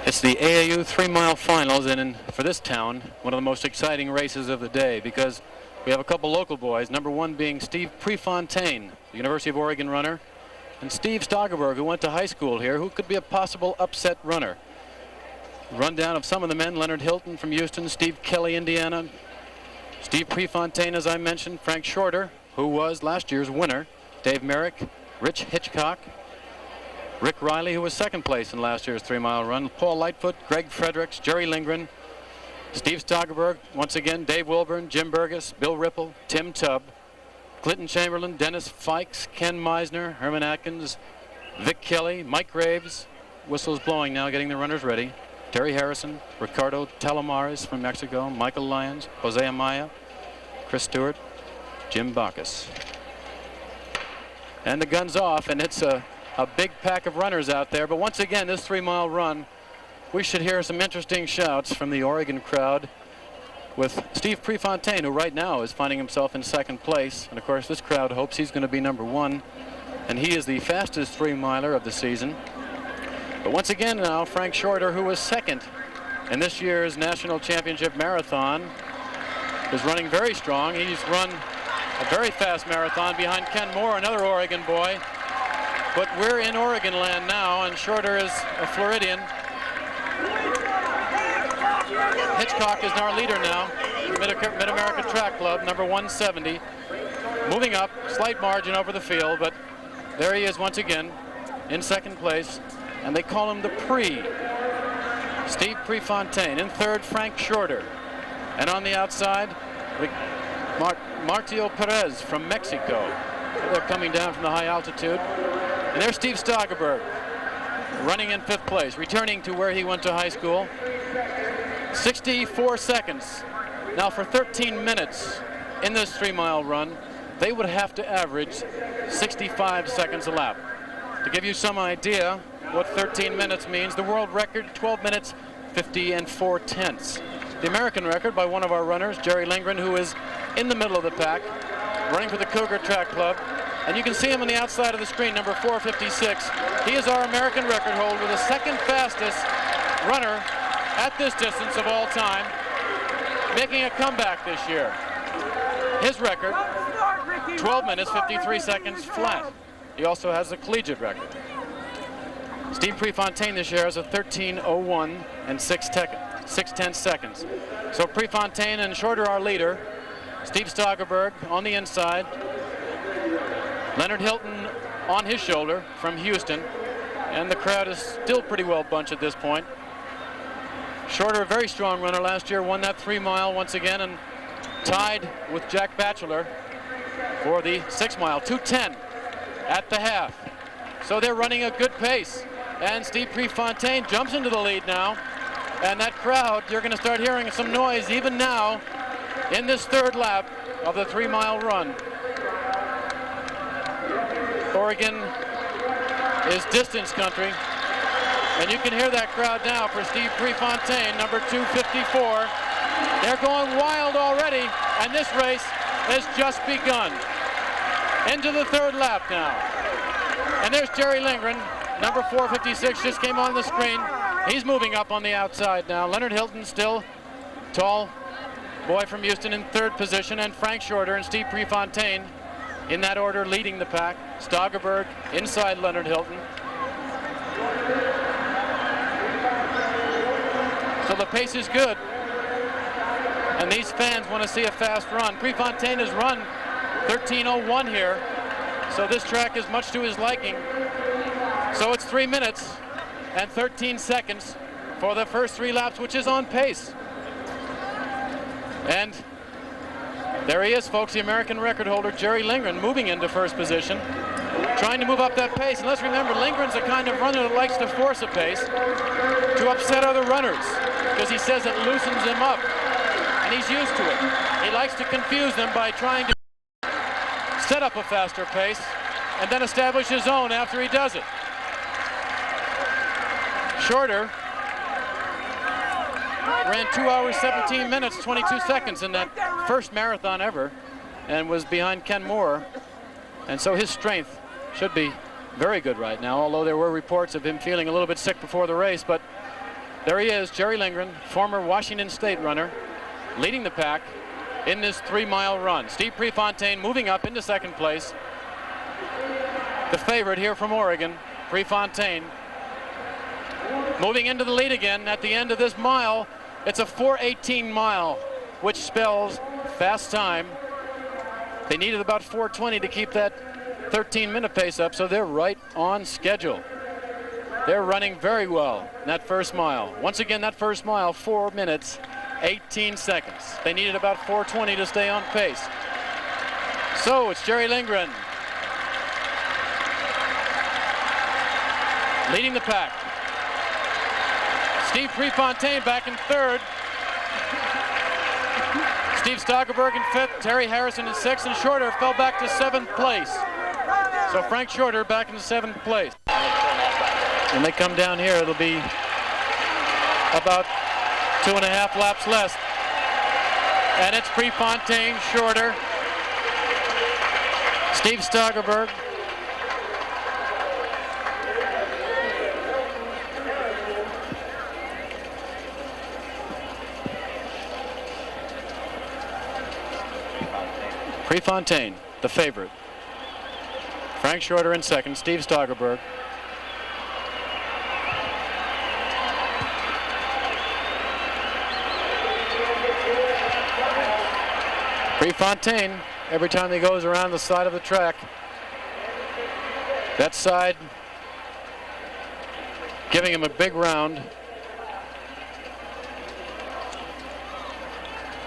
It's the AAU 3-mile finals, and for this town, one of the most exciting races of the day, because we have a couple local boys, number one being Steve Prefontaine, the University of Oregon runner, and Steve Stogerberg, who went to high school here, who could be a possible upset runner. Rundown of some of the men: Leonard Hilton from Houston, Steve Kelly, Indiana, Steve Prefontaine, as I mentioned, Frank Shorter, who was last year's winner, Dave Merrick, Rich Hitchcock, Rick Riley, who was second place in last year's 3-mile run, Paul Lightfoot, Greg Fredericks, Jerry Lindgren, Steve Stogerberg, once again, Dave Wilburn, Jim Burgess, Bill Ripple, Tim Tubb, Clinton Chamberlain, Dennis Fikes, Ken Meisner, Herman Atkins, Vic Kelly, Mike Graves, whistles blowing now, getting the runners ready, Terry Harrison, Ricardo Talomares from Mexico, Michael Lyons, Jose Amaya, Chris Stewart, Jim Bacchus. And the gun's off, and it's a big pack of runners out there. But once again, this 3-mile run, we should hear some interesting shouts from the Oregon crowd with Steve Prefontaine, who right now is finding himself in second place. And of course, this crowd hopes he's going to be number one, and he is the fastest 3-miler of the season. But once again now, Frank Shorter, who was second in this year's National Championship marathon, is running very strong. He's run a very fast marathon behind Ken Moore, another Oregon boy. But we're in Oregon land now, and Shorter is a Floridian. Hitchcock is our leader now, Mid-America Track Club, number 170. Moving up, slight margin over the field, but there he is once again in second place, and they call him the Pre. Steve Prefontaine. In third, Frank Shorter. And on the outside, Martio Perez from Mexico. They're coming down from the high altitude. And there's Steve Stogerberg, running in fifth place, returning to where he went to high school. 64 seconds. Now for 13 minutes in this 3-mile run, they would have to average 65 seconds a lap. To give you some idea what 13 minutes means, the world record, 12 minutes, 50 4/10. The American record by one of our runners, Jerry Lindgren, who is in the middle of the pack, running for the Cougar Track Club. And you can see him on the outside of the screen, number 456. He is our American record holder, the second fastest runner at this distance of all time, making a comeback this year. His record, 12 minutes, 53 seconds flat. He also has the collegiate record. Steve Prefontaine this year has a 13:01 and 6/10 seconds. So Prefontaine and Shorter, our leader. Steve Stogerberg on the inside. Leonard Hilton on his shoulder from Houston. And the crowd is still pretty well bunched at this point. Shorter, a very strong runner last year, won that 3-mile once again and tied with Jack Batchelor for the 6-mile, 2:10 at the half. So they're running a good pace. And Steve Prefontaine jumps into the lead now. And that crowd, you're going to start hearing some noise even now in this third lap of the 3-mile run. Oregon is distance country. And you can hear that crowd now for Steve Prefontaine, number 254. They're going wild already, and this race has just begun. Into the third lap now. And there's Jerry Lindgren, number 456, just came on the screen. He's moving up on the outside now. Leonard Hilton, still tall boy from Houston, in third position, and Frank Shorter and Steve Prefontaine in that order leading the pack. Stogerberg inside Leonard Hilton. So the pace is good, and these fans want to see a fast run. Prefontaine has run 13:01 here, so this track is much to his liking. So it's 3 minutes and 13 seconds for the first 3 laps, which is on pace. And there he is, folks, the American record holder, Jerry Lindgren, moving into first position, trying to move up that pace. And let's remember, Lindgren's the kind of runner that likes to force a pace to upset other runners, because he says it loosens him up, and he's used to it. He likes to confuse them by trying to set up a faster pace and then establish his own after he does it. Shorter ran 2 hours, 17 minutes, 22 seconds in that first marathon ever, and was behind Ken Moore. And so his strength should be very good right now, although there were reports of him feeling a little bit sick before the race. But There he is, Jerry Lindgren, former Washington State runner, leading the pack in this 3-mile run. Steve Prefontaine moving up into second place. The favorite here from Oregon, Prefontaine, moving into the lead again at the end of this mile. It's a 4:18 mile, which spells fast time. They needed about 4:20 to keep that 13-minute pace up, so they're right on schedule. They're running very well in that first mile. Once again, that first mile, 4 minutes, 18 seconds. They needed about 4:20 to stay on pace. So it's Jerry Lindgren leading the pack. Steve Prefontaine back in third. Steve Stogerberg in fifth, Terry Harrison in sixth, and Shorter fell back to seventh place. So Frank Shorter back in seventh place. When they come down here, it'll be about 2.5 laps less. And it's Prefontaine, Shorter, Steve Stogerberg, Prefontaine, the favorite. Frank Shorter in second, Steve Stogerberg. Prefontaine, every time he goes around the side of the track, that side giving him a big round.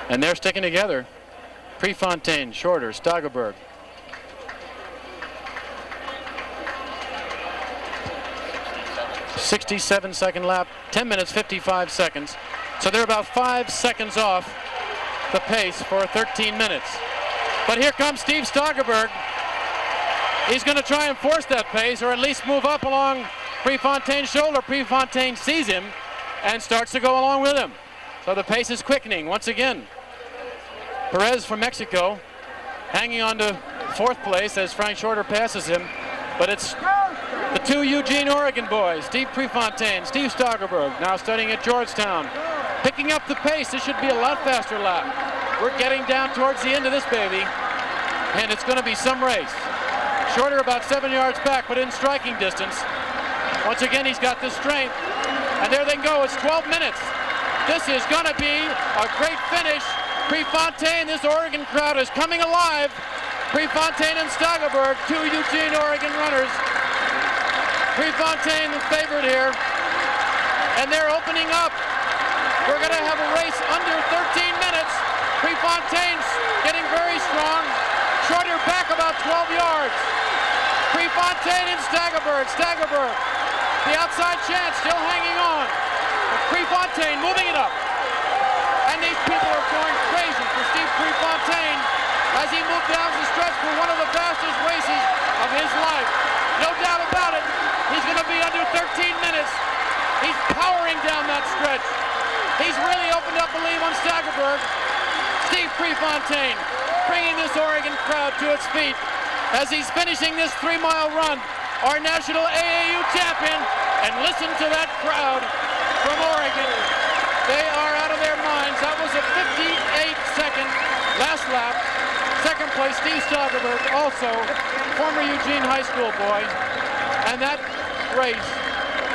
And they're sticking together. Prefontaine, Shorter, Stogerberg. '67-second lap, 10 minutes, 55 seconds. So they're about 5 seconds off the pace for 13 minutes. But here comes Steve Stogerberg. He's going to try and force that pace, or at least move up along Prefontaine's shoulder. Prefontaine sees him and starts to go along with him. So the pace is quickening once again. Perez from Mexico hanging on to fourth place as Frank Shorter passes him. But it's the two Eugene, Oregon boys, Steve Prefontaine, Steve Stogerberg, now studying at Georgetown. Picking up the pace. This should be a lot faster lap. We're getting down towards the end of this baby, and it's going to be some race. Shorter about 7 yards back, but in striking distance. Once again, he's got the strength, and there they go. It's 12 minutes. This is going to be a great finish. Prefontaine, this Oregon crowd is coming alive. Prefontaine and Stogerberg, two Eugene, Oregon runners. Prefontaine, the favorite here, and they're opening up. We're going to have a race under 13 minutes. Prefontaine's getting very strong. Shorter back about 12 yards. Prefontaine and Stogerberg. Stogerberg, the outside chance, still hanging on. Prefontaine moving it up. And these people are going crazy for Steve Prefontaine as he moved down the stretch for one of the fastest races of his life. No doubt about it. He's going to be under 13 minutes. He's powering down that stretch. He's really opened up a lead on Stogerberg. Steve Prefontaine bringing this Oregon crowd to its feet as he's finishing this 3-mile run. Our national AAU champion. And listen to that crowd from Oregon. They are out of their minds. That was a 58-second last lap. Second place, Steve Stogerberg, also former Eugene High School boy. And that race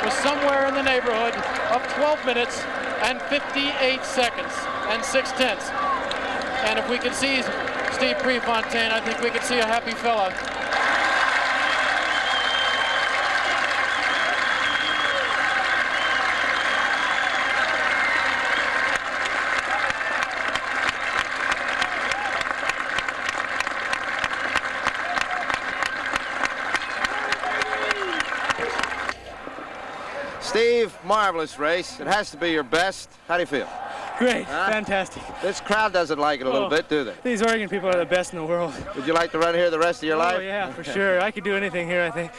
was somewhere in the neighborhood of 12 minutes and 58 seconds and 6/10. And if we could see Steve Prefontaine, I think we could see a happy fella. Steve, marvelous race. It has to be your best. How do you feel? Great, fantastic. This crowd doesn't like it a little bit, do they? These Oregon people are the best in the world. Would you like to run here the rest of your life? Oh yeah, for sure. I could do anything here, I think.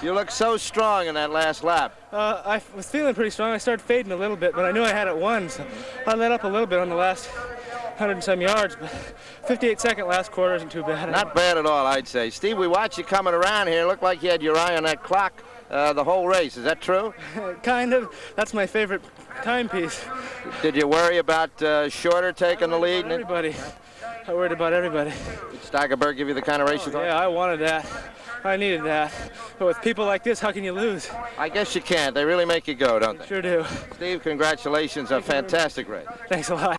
You look so strong in that last lap. I was feeling pretty strong. I started fading a little bit, but I knew I had it won, so I let up a little bit on the last 100 and some yards, but 58-second last quarter isn't too bad. Not bad at all, I'd say. Steve, we watched you coming around here. Looked like you had your eye on that clock. the whole race. Is that true? Kind of. That's my favorite timepiece. Did you worry about Shorter taking the lead? Everybody. I worried about everybody. Did Stogerberg give you the kind of race you thought? Yeah, I wanted that. I needed that. But with people like this, how can you lose? I guess you can't. They really make you go, don't they? Sure do. Steve, congratulations. A fantastic race. Thanks a lot.